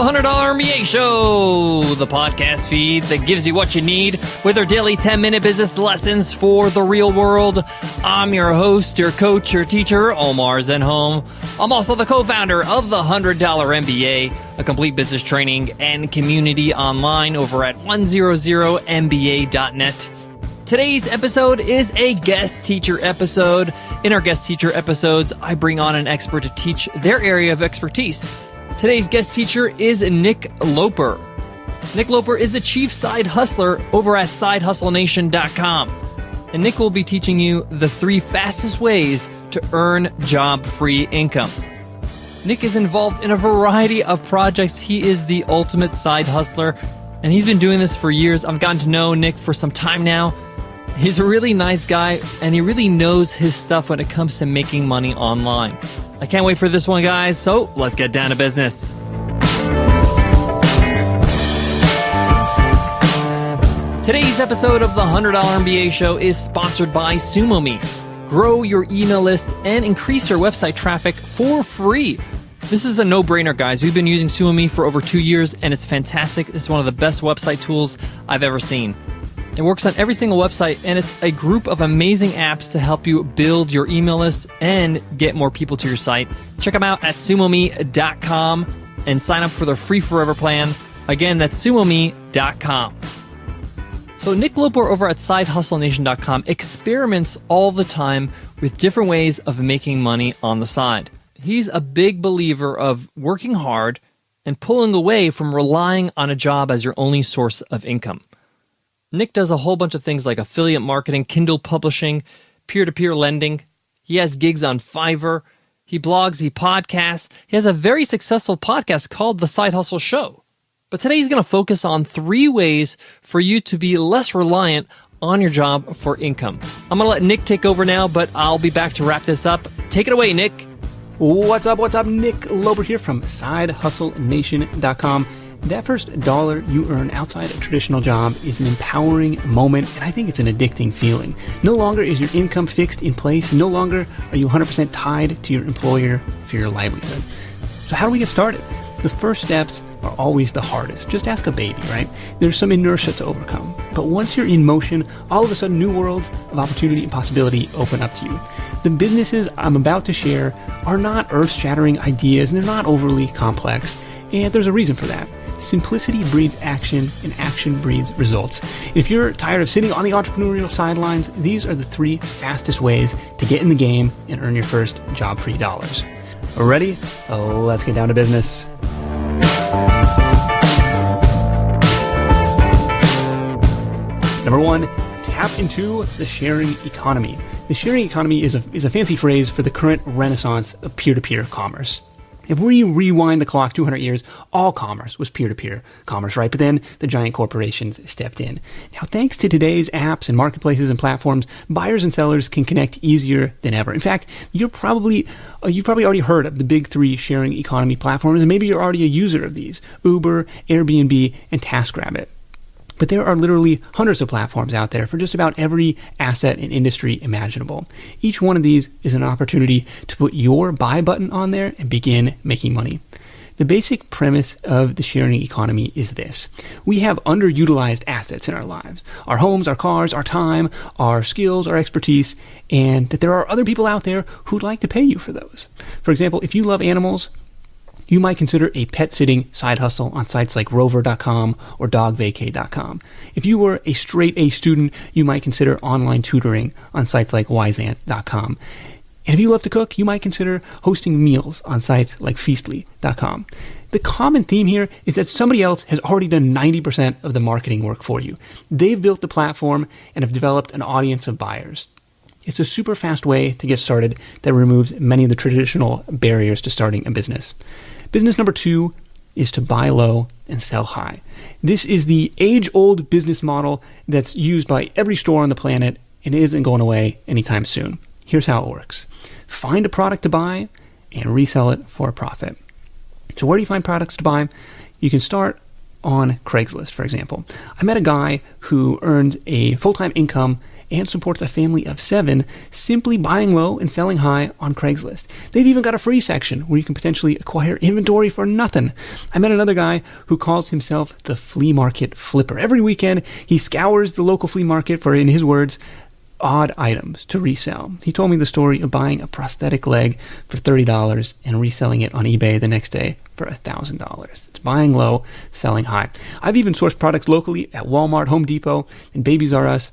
the $100 MBA Show, the podcast feed that gives you what you need with our daily 10-minute business lessons for the real world. I'm your host, your coach, your teacher, Omar Zenhom. I'm also the co-founder of the $100 MBA, a complete business training and community online over at 100mba.net. Today's episode is a guest teacher episode. In our guest teacher episodes, I bring on an expert to teach their area of expertise. Today's guest teacher is Nick Loper. Nick Loper is the chief side hustler over at sidehustlenation.com. And Nick will be teaching you the 3 fastest ways to earn job-free income. Nick is involved in a variety of projects. He is the ultimate side hustler, and he's been doing this for years. I've gotten to know Nick for some time now. He's a really nice guy, and he really knows his stuff when it comes to making money online. I can't wait for this one, guys, so let's get down to business. Today's episode of the $100 MBA Show is sponsored by SumoMe. Grow your email list and increase your website traffic for free. This is a no-brainer, guys. We've been using SumoMe for over 2 years, and it's fantastic. It's one of the best website tools I've ever seen. It works on every single website, and it's a group of amazing apps to help you build your email list and get more people to your site. Check them out at sumome.com and sign up for their free forever plan. Again, that's sumome.com. So Nick Loper over at sidehustlenation.com experiments all the time with different ways of making money on the side. He's a big believer of working hard and pulling away from relying on a job as your only source of income. Nick does a whole bunch of things like affiliate marketing, Kindle publishing, peer-to-peer lending. He has gigs on Fiverr. He blogs, he podcasts. He has a very successful podcast called The Side Hustle Show. But today he's going to focus on 3 ways for you to be less reliant on your job for income. I'm going to let Nick take over now, but I'll be back to wrap this up. Take it away, Nick. What's up? Nick Loper here from sidehustlenation.com. That first dollar you earn outside a traditional job is an empowering moment, and I think it's an addicting feeling. No longer is your income fixed in place. No longer are you 100% tied to your employer for your livelihood. So how do we get started? The first steps are always the hardest. Just ask a baby, right? There's some inertia to overcome. But once you're in motion, all of a sudden new worlds of opportunity and possibility open up to you. The businesses I'm about to share are not earth-shattering ideas, and they're not overly complex, and there's a reason for that. Simplicity breeds action, and action breeds results. If you're tired of sitting on the entrepreneurial sidelines, these are the 3 fastest ways to get in the game and earn your first job-free dollars. Ready? Let's get down to business. Number 1, tap into the sharing economy. The sharing economy is a fancy phrase for the current renaissance of peer-to-peer commerce. If we rewind the clock 200 years, all commerce was peer-to-peer commerce, right? But then the giant corporations stepped in. Now, thanks to today's apps and marketplaces and platforms, buyers and sellers can connect easier than ever. In fact, you've probably already heard of the big 3 sharing economy platforms, and maybe you're already a user of these: Uber, Airbnb, and TaskRabbit. But there are literally hundreds of platforms out there for just about every asset and industry imaginable. Each one of these is an opportunity to put your buy button on there and begin making money. The basic premise of the sharing economy is this: we have underutilized assets in our lives. Our homes, our cars, our time, our skills, our expertise, and that there are other people out there who'd like to pay you for those. For example, if you love animals, you might consider a pet sitting side hustle on sites like rover.com or dogvacay.com. If you were a straight A student, you might consider online tutoring on sites like wisant.com. And if you love to cook, you might consider hosting meals on sites like feastly.com. The common theme here is that somebody else has already done 90% of the marketing work for you. They've built the platform and have developed an audience of buyers. It's a super fast way to get started that removes many of the traditional barriers to starting a business. Business number 2 is to buy low and sell high. This is the age-old business model that's used by every store on the planet, and it isn't going away anytime soon. Here's how it works. Find a product to buy and resell it for a profit. So where do you find products to buy? You can start on Craigslist, for example. I met a guy who earned a full-time income and supports a family of 7 simply buying low and selling high on Craigslist. They've even got a free section where you can potentially acquire inventory for nothing. I met another guy who calls himself the flea market flipper. Every weekend, he scours the local flea market for, in his words, odd items to resell. He told me the story of buying a prosthetic leg for $30 and reselling it on eBay the next day for $1,000. It's buying low, selling high. I've even sourced products locally at Walmart, Home Depot, and Babies R Us.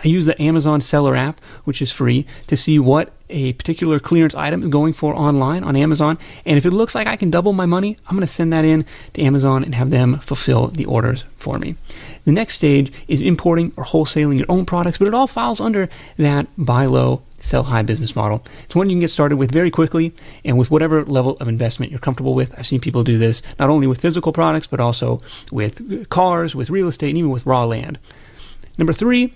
I use the Amazon seller app, which is free, to see what a particular clearance item is going for online on Amazon. And if it looks like I can double my money, I'm going to send that in to Amazon and have them fulfill the orders for me. The next stage is importing or wholesaling your own products, but it all falls under that buy low, sell high business model. It's one you can get started with very quickly and with whatever level of investment you're comfortable with. I've seen people do this not only with physical products, but also with cars, with real estate, and even with raw land. Number 3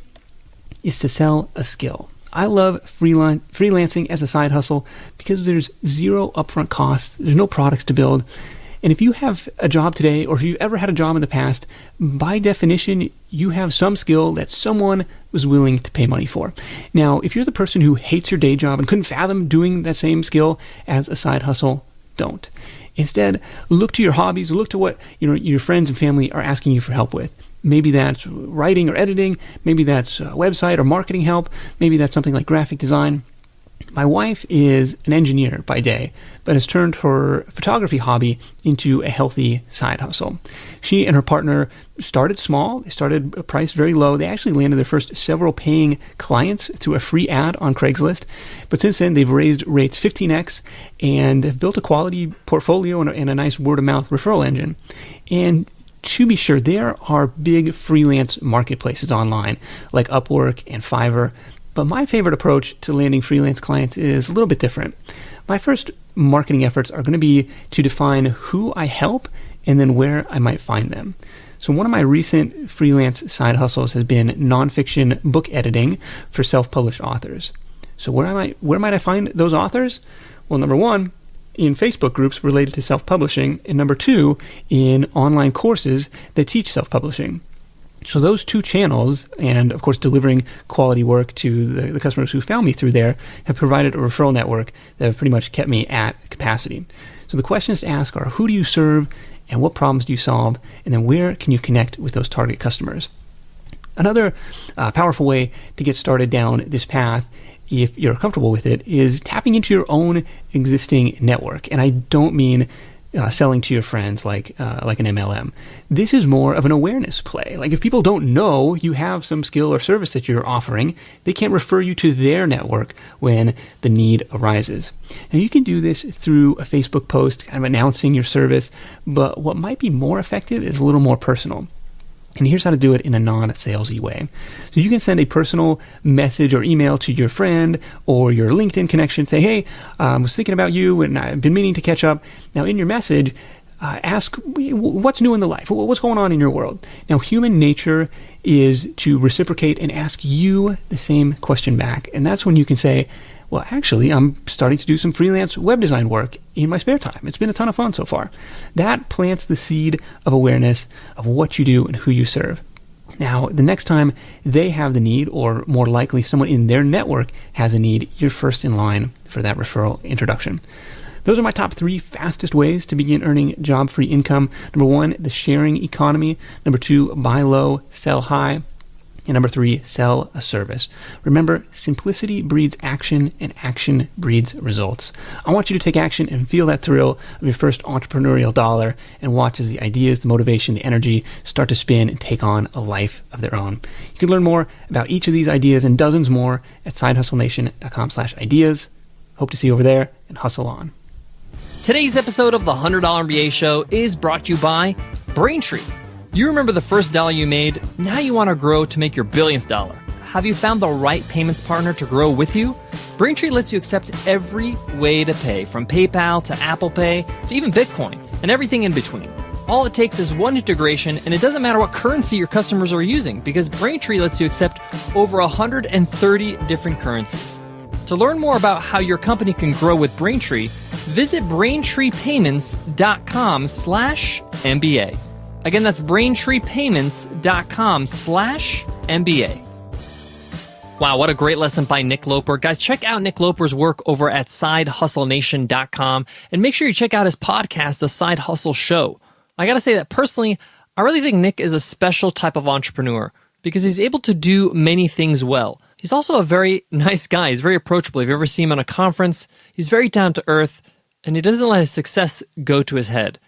is to sell a skill. I love freelancing as a side hustle because there's zero upfront costs. There's no products to build. And if you have a job today, or if you've ever had a job in the past, by definition, you have some skill that someone was willing to pay money for. Now, if you're the person who hates your day job and couldn't fathom doing that same skill as a side hustle, don't. Instead, look to your hobbies, look to what your friends and family are asking you for help with. Maybe that's writing or editing. Maybe that's website or marketing help. Maybe that's something like graphic design. My wife is an engineer by day, but has turned her photography hobby into a healthy side hustle. She and her partner started small. They started priced very low. They actually landed their first several paying clients through a free ad on Craigslist. But since then, they've raised rates 15x and have built a quality portfolio and a nice word-of-mouth referral engine. And to be sure, there are big freelance marketplaces online like Upwork and Fiverr, but my favorite approach to landing freelance clients is a little bit different. My first marketing efforts are going to be to define who I help and then where I might find them. So one of my recent freelance side hustles has been nonfiction book editing for self-published authors. So where might I find those authors? Well, number 1, in Facebook groups related to self-publishing, and number 2, in online courses that teach self-publishing. So those 2 channels, and of course delivering quality work to the customers who found me through there, have provided a referral network that have pretty much kept me at capacity. So the questions to ask are, who do you serve and what problems do you solve? And then where can you connect with those target customers? Another powerful way to get started down this path, if you're comfortable with it, is tapping into your own existing network. And I don't mean selling to your friends like an MLM. This is more of an awareness play. Like if people don't know you have some skill or service that you're offering, they can't refer you to their network when the need arises. Now you can do this through a Facebook post, kind of announcing your service, but what might be more effective is a little more personal. And here's how to do it in a non-salesy way. So you can send a personal message or email to your friend or your LinkedIn connection. Say, hey, I was thinking about you and I've been meaning to catch up. Now in your message, ask what's new in the life? What's going on in your world? Now human nature is to reciprocate and ask you the same question back. And that's when you can say, well, actually, I'm starting to do some freelance web design work in my spare time. It's been a ton of fun so far. That plants the seed of awareness of what you do and who you serve. Now, the next time they have the need, or more likely someone in their network has a need, you're first in line for that referral introduction. Those are my top 3 fastest ways to begin earning job-free income. Number 1, the sharing economy. Number 2, buy low, sell high. And number 3, sell a service. Remember, simplicity breeds action, and action breeds results. I want you to take action and feel that thrill of your first entrepreneurial dollar and watch as the ideas, the motivation, the energy start to spin and take on a life of their own. You can learn more about each of these ideas and dozens more at sidehustlenation.com/ideas. Hope to see you over there, and hustle on. Today's episode of the $100 MBA Show is brought to you by Braintree. You remember the first dollar you made, now you want to grow to make your billionth dollar. Have you found the right payments partner to grow with you? Braintree lets you accept every way to pay, from PayPal to Apple Pay to even Bitcoin, and everything in between. All it takes is one integration, and it doesn't matter what currency your customers are using, because Braintree lets you accept over 130 different currencies. To learn more about how your company can grow with Braintree, visit BraintreePayments.com/MBA. Again, that's BraintreePayments.com/MBA. Wow, what a great lesson by Nick Loper. Guys, check out Nick Loper's work over at sidehustlenation.com and make sure you check out his podcast, The Side Hustle Show. I gotta say that personally, I really think Nick is a special type of entrepreneur because he's able to do many things well. He's also a very nice guy. He's very approachable. If you ever see him at a conference, he's very down to earth and he doesn't let his success go to his head.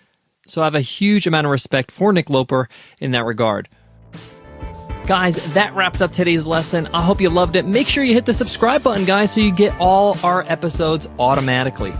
So I have a huge amount of respect for Nick Loper in that regard. Guys, that wraps up today's lesson. I hope you loved it. Make sure you hit the subscribe button, guys, so you get all our episodes automatically.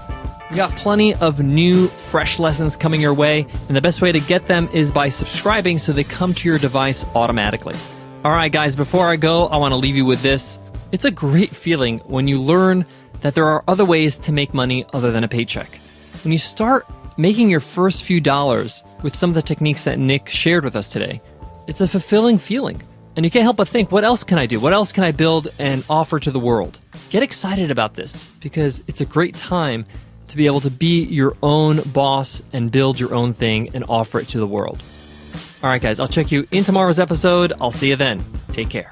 We got plenty of new, fresh lessons coming your way, and the best way to get them is by subscribing so they come to your device automatically. All right, guys, before I go, I want to leave you with this. It's a great feeling when you learn that there are other ways to make money other than a paycheck. When you start making your first few dollars with some of the techniques that Nick shared with us today, it's a fulfilling feeling. And you can't help but think, what else can I do? What else can I build and offer to the world? Get excited about this because it's a great time to be able to be your own boss and build your own thing and offer it to the world. All right, guys, I'll check you in tomorrow's episode. I'll see you then. Take care.